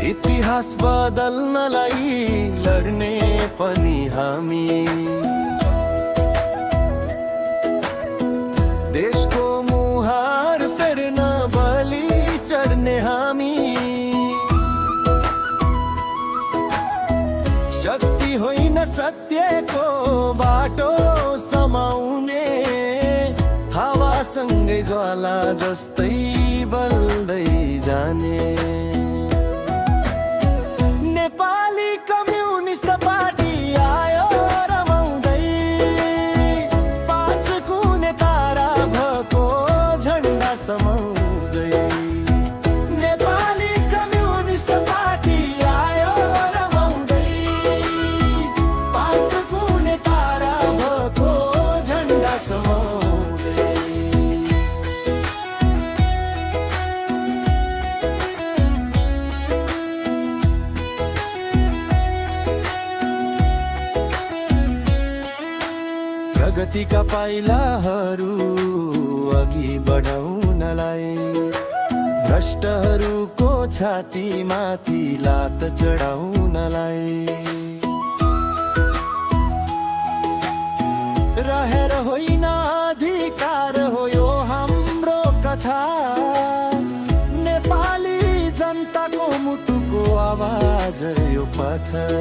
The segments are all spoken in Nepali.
इतिहास बदल्नलाई लड्ने पनि हामी, देशको मुहार फेर्न बलि चढ्ने हामी। शक्ति होइन सत्यको बाटो समाउने, हावासँगै ज्वाला जस्तै बल्दै जाने। नेपाली कम्युनिस्ट पार्टी आयो रमाउँदै, पाँच कुने तारा भएको झन्डा समाउँदै। नेपाली कम्युनिस्ट पार्टी आयो रमाउँदै, पाँच कुने तारा भएको झन्डा समाउँदै। प्रगतिका पाइलाहरू अघि बढाउनलाई, भ्रष्टहरूको छातीमाथि लात चढाउनलाई, रहेर होइन अधिकार हो यो हाम्रो कथा। नेपाली जनताको मुटुको आवाज यो पत्थर।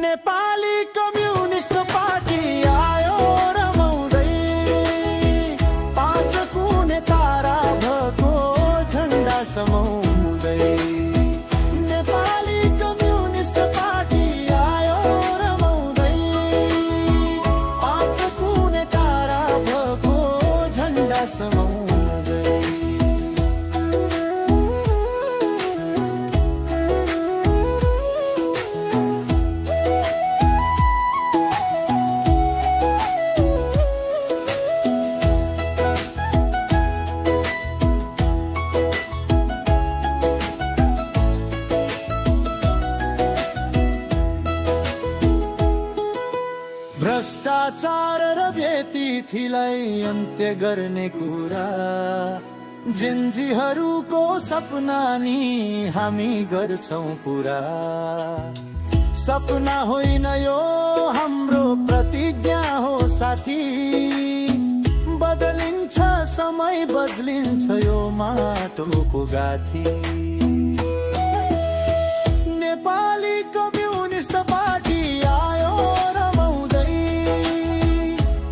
नेपाली कम्युनिस्ट पार्टी आयो रमाउँदै, पाँच कुने तारा भएको झन्डा समाउँदै। नेपाली कम्युनिस्ट पार्टी आयो रमाउँदै, पाँच कुने तारा भएको झन्डा समाउँदै। भ्रष्टाचार र व्यतिथिलाई अन्त्य गर्ने कुरा, जिन्जीहरूको सपना नि हामी गर्छौं पुरा। सपना होइन यो हाम्रो प्रतिज्ञा हो साथी, बदलिन्छ समय बदलिन्छ यो माटोको गाथी। नेपाली कम्युनिस्ट पार्टी आयो रमाउँदै,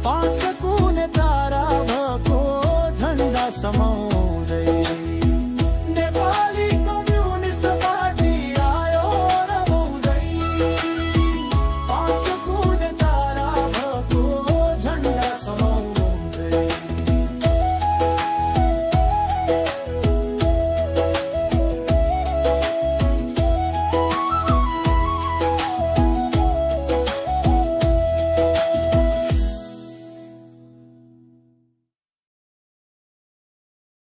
पाँच कुने तारा भएको झन्डा समाउँदै।